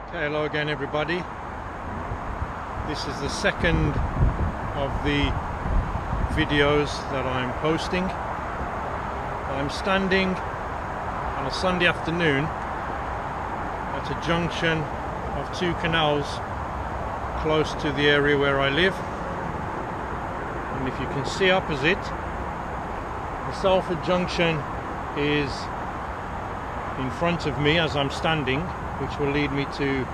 Okay, hello again everybody. This is the second of the videos that I'm posting. I'm standing on a Sunday afternoon at a junction of two canals close to the area where I live. And if you can see opposite, the Salford Junction is in front of me as I'm standing, which will lead me to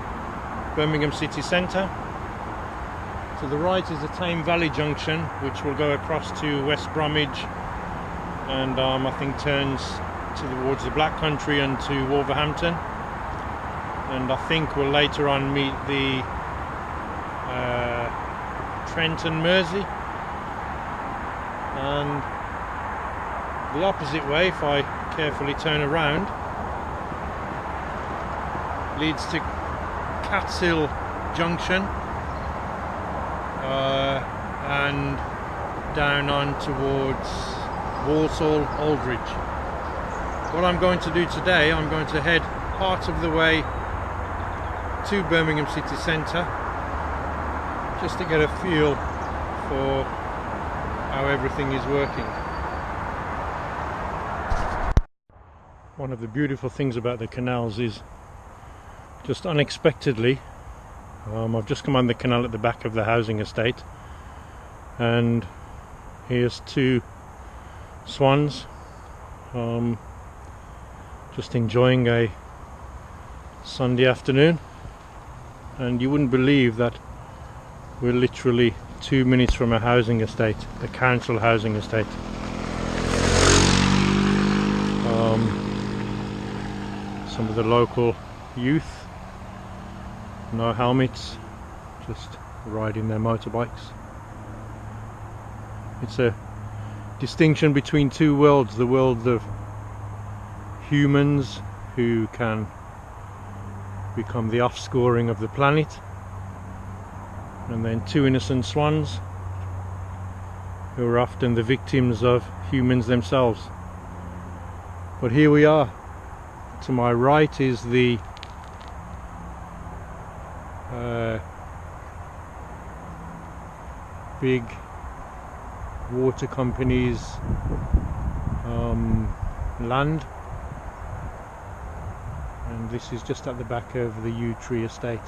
Birmingham city centre. To the right is the Thames Valley Junction, which will go across to West Bromwich and I think turns towards the Black Country and to Wolverhampton. And I think we'll later on meet the Trent and Mersey. And the opposite way, if I carefully turn around, leads to Catshill Junction and down on towards Walsall, Aldridge. What I'm going to do today, I'm going to head part of the way to Birmingham city centre just to get a feel for how everything is working. One of the beautiful things about the canals is just unexpectedly, I've just come on the canal at the back of the housing estate, and here's two swans just enjoying a Sunday afternoon. And you wouldn't believe that we're literally 2 minutes from a housing estate, a council housing estate. Some of the local youth, no helmets, just riding their motorbikes. It's a distinction between two worlds: the world of humans who can become the offscoring of the planet, and then two innocent swans who are often the victims of humans themselves. But here we are. To my right is the big water company's land, and this is just at the back of the yew tree estate.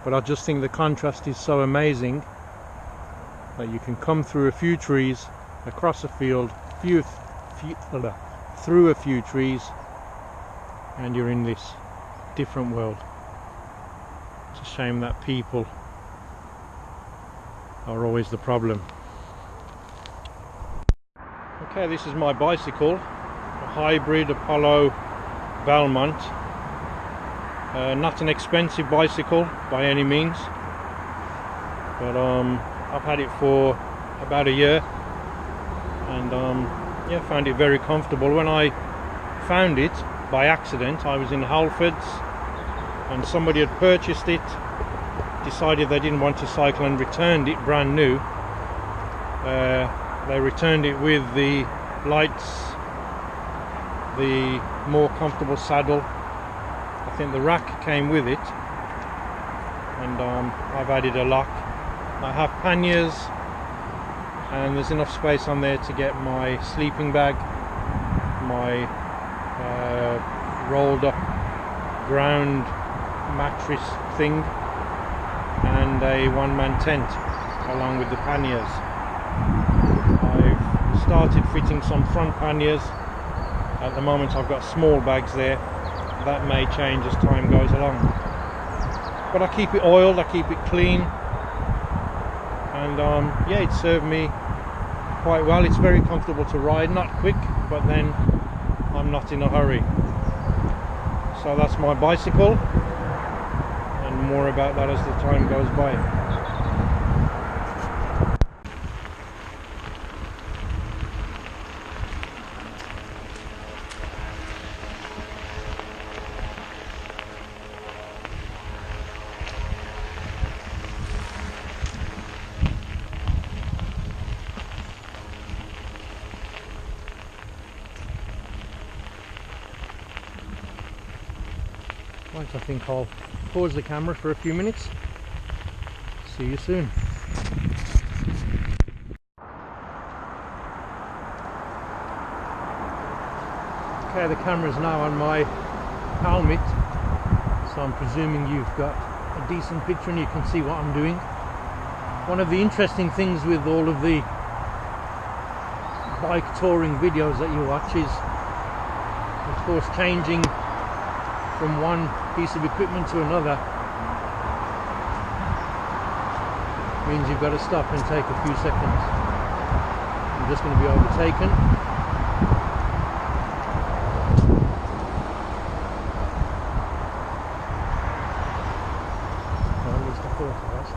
But I just think the contrast is so amazing that you can come through a few trees, across a field, through a few trees, and you're in this different world. It's a shame that people are always the problem. Okay, this is my bicycle, a hybrid Apollo Belmont. Not an expensive bicycle by any means, but I've had it for about a year, and yeah, found it very comfortable. When I found it by accident, I was in Halfords and somebody had purchased it, decided they didn't want to cycle and returned it brand new. They returned it with the lights, the more comfortable saddle. I think the rack came with it, and I've added a lock. I have panniers, and there's enough space on there to get my sleeping bag, my rolled up ground mattress thing, and a one-man tent along with the panniers. I've started fitting some front panniers. At the moment I've got small bags there. That may change as time goes along, but I keep it oiled, I keep it clean, and yeah, it served me quite well. It's very comfortable to ride, not quick, but then I'm not in a hurry. So that's my bicycle, and more about that as the time goes by. Right, I think I'll pause the camera for a few minutes. See you soon. Okay, the camera's now on my helmet, so I'm presuming you've got a decent picture and you can see what I'm doing. One of the interesting things with all of the bike touring videos that you watch is, of course, changing from one piece of equipment to another means you've got to stop and take a few seconds. I'm just going to be overtaken. Or at least I thought it was.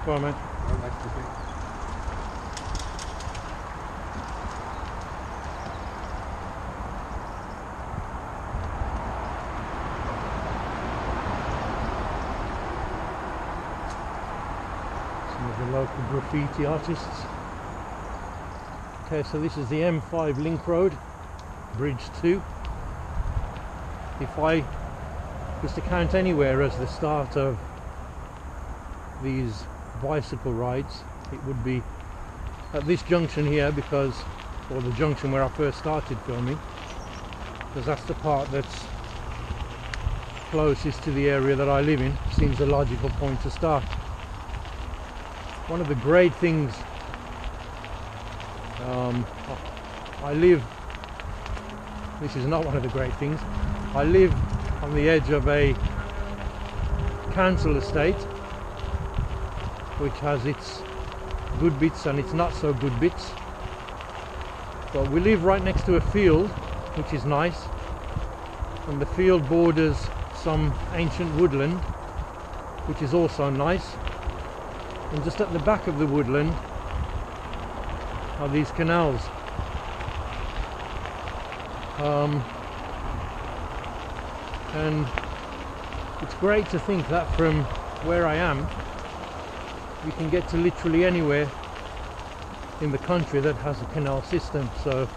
Go on, man. Some of the local graffiti artists. Okay, so this is the M5 Link Road, Bridge 2. If I was to count anywhere as the start of these bicycle rides, it would be at this junction here, because, or the junction where I first started filming, because that's the part that's closest to the area that I live in. Seems a logical point to start. One of the great things, this is not one of the great things, I live on the edge of a council estate which has its good bits and its not so good bits, but we live right next to a field which is nice, and the field borders some ancient woodland which is also nice, and just at the back of the woodland are these canals. And it's great to think that from where I am you can get to literally anywhere in the country that has a canal system. So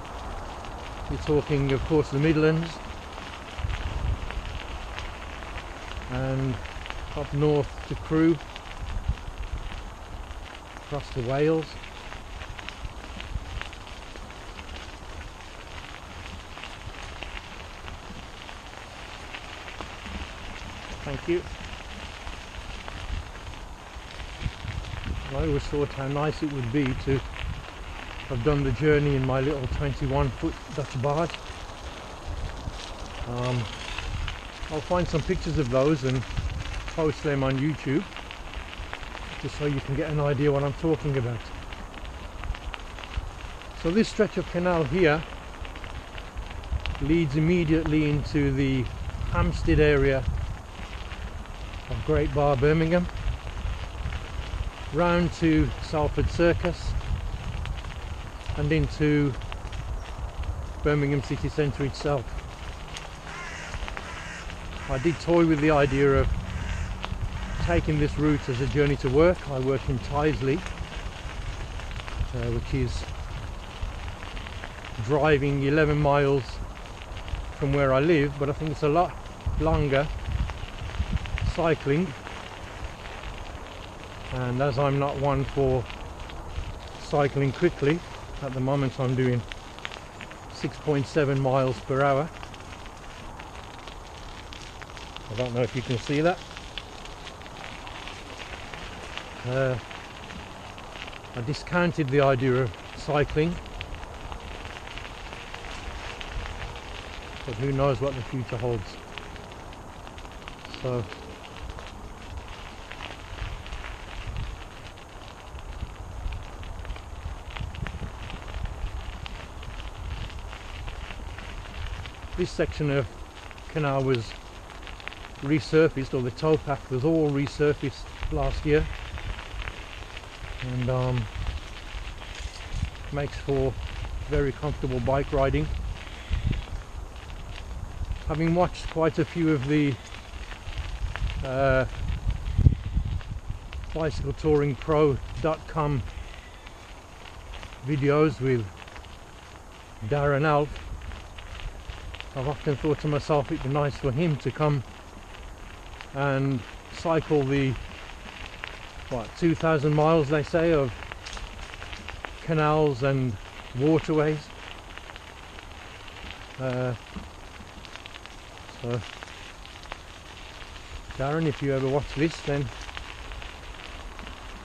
you're talking, of course, the Midlands, and up north to Crewe, across to Wales. Thank you. I always thought how nice it would be to have done the journey in my little 21-foot Dutch barge. I'll find some pictures of those and post them on YouTube, just so you can get an idea what I'm talking about. So this stretch of canal here leads immediately into the Hampstead area of Great Bar, Birmingham, round to Salford Circus and into Birmingham city centre itself. I did toy with the idea of taking this route as a journey to work. I work in Tyseley, which is driving 11 miles from where I live, but I think it's a lot longer cycling, and as I'm not one for cycling quickly, at the moment I'm doing 6.7 miles per hour. I don't know if you can see that. I discounted the idea of cycling, but who knows what the future holds. So this section of canal was resurfaced, or the towpath was all resurfaced last year, and makes for very comfortable bike riding. having watched quite a few of the bicycletouringpro.com videos with Darren Alf, I've often thought to myself it'd be nice for him to come and cycle the 2,000 miles they say of canals and waterways. So Darren, if you ever watch this, then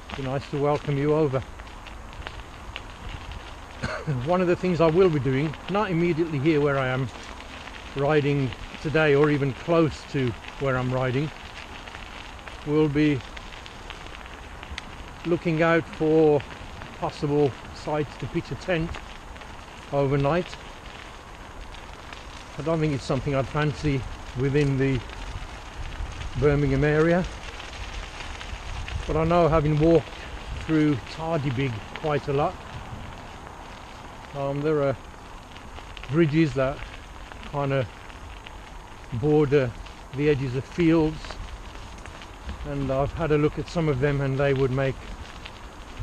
it'd be nice to welcome you over. One of the things I will be doing, not immediately here where I am riding today or even close to where I'm riding, will be looking out for possible sites to pitch a tent overnight. I don't think it's something I'd fancy within the Birmingham area, but I know, having walked through Tardybig quite a lot, there are bridges that kind of border the edges of fields, and I've had a look at some of them, and they would make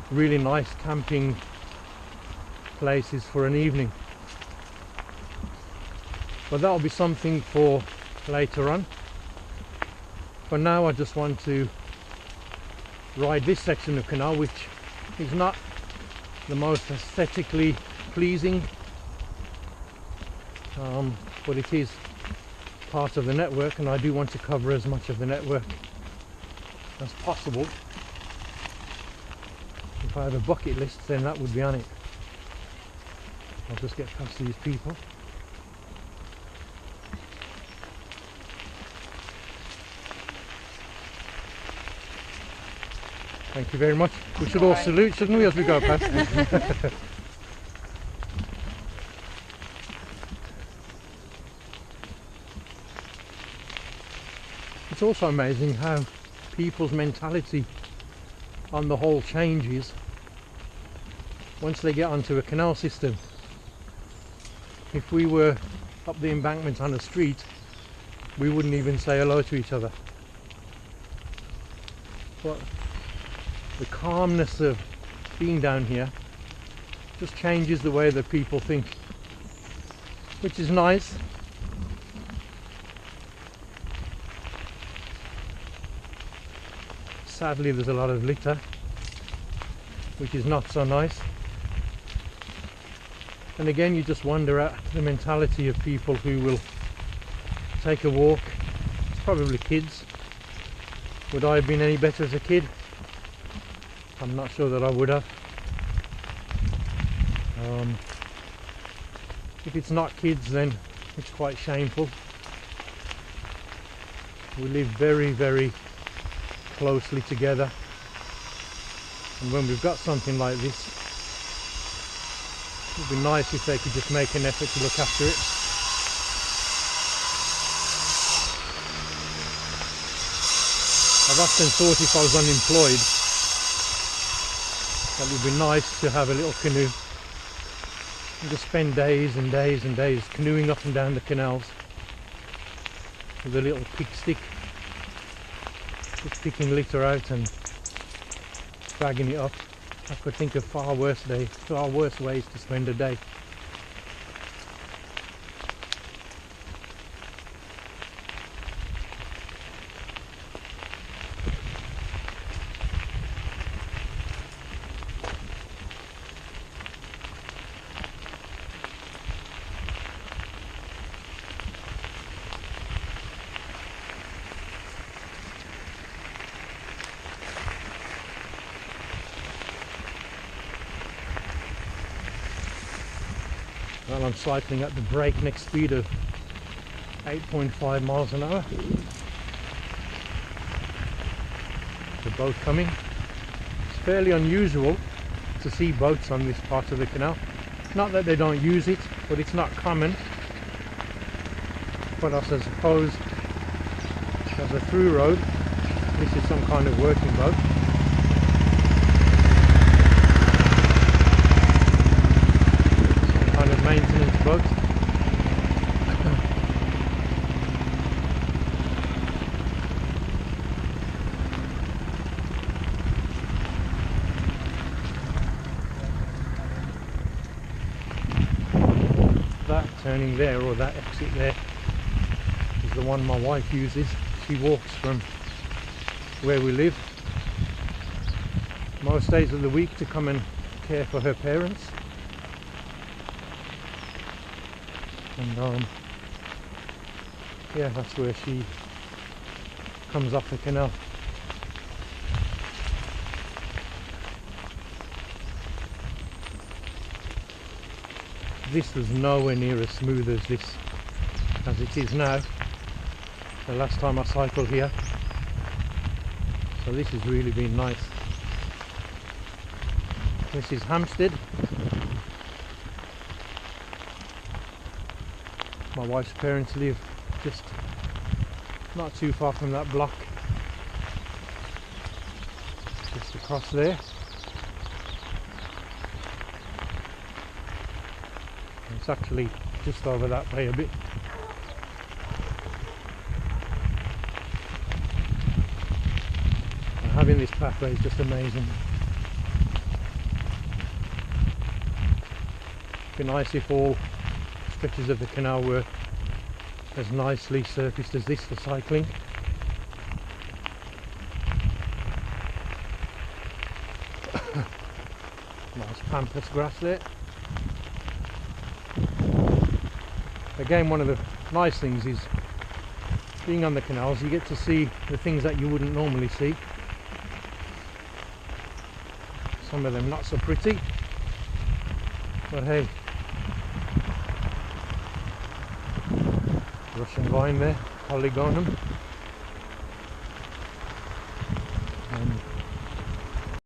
really nice camping places for an evening. But that'll be something for later on. For now I just want to ride this section of canal, which is not the most aesthetically pleasing, but it is part of the network, and I do want to cover as much of the network as possible. If I had a bucket list, then that would be on it. I'll just get past these people. Thank you very much. We should all salute, shouldn't we, as we go past? It's also amazing how people's mentality on the whole changes once they get onto a canal system. If we were up the embankment on a street, we wouldn't even say hello to each other. But the calmness of being down here just changes the way that people think, which is nice. Sadly, there's a lot of litter, which is not so nice. And again, you just wonder at the mentality of people who will take a walk. It's probably kids. Would I have been any better as a kid? I'm not sure that I would have. If it's not kids, then it's quite shameful. We live very, very closely together, and when we've got something like this, it would be nice if they could just make an effort to look after it. I've often thought if I was unemployed, that would be nice to have a little canoe and just spend days and days and days canoeing up and down the canals with a little pick stick, just picking litter out and dragging it up. I could think of far worse ways to spend a day. Well, I'm cycling at the breakneck speed of 8.5 miles an hour. The boat coming. It's fairly unusual to see boats on this part of the canal. Not that they don't use it, but it's not common. But I suppose as a through road, this is some kind of working boat. Maintenance boat. that turning there, or that exit there, is the one my wife uses. She walks from where we live most days of the week to come and care for her parents. And yeah, that's where she comes off the canal. This was nowhere near as smooth as it is now. The last time I cycled here, so this has really been nice. This is Hampstead. My wife's parents live just not too far from that block, just across there. It's actually just over that way a bit. And having this pathway is just amazing. It'd be nice if all stretches of the canal were as nicely surfaced as this for cycling. Nice pampas grass there. Again, one of the nice things is being on the canals, you get to see the things that you wouldn't normally see. Some of them not so pretty, but hey. Russian vine there, Polygonum.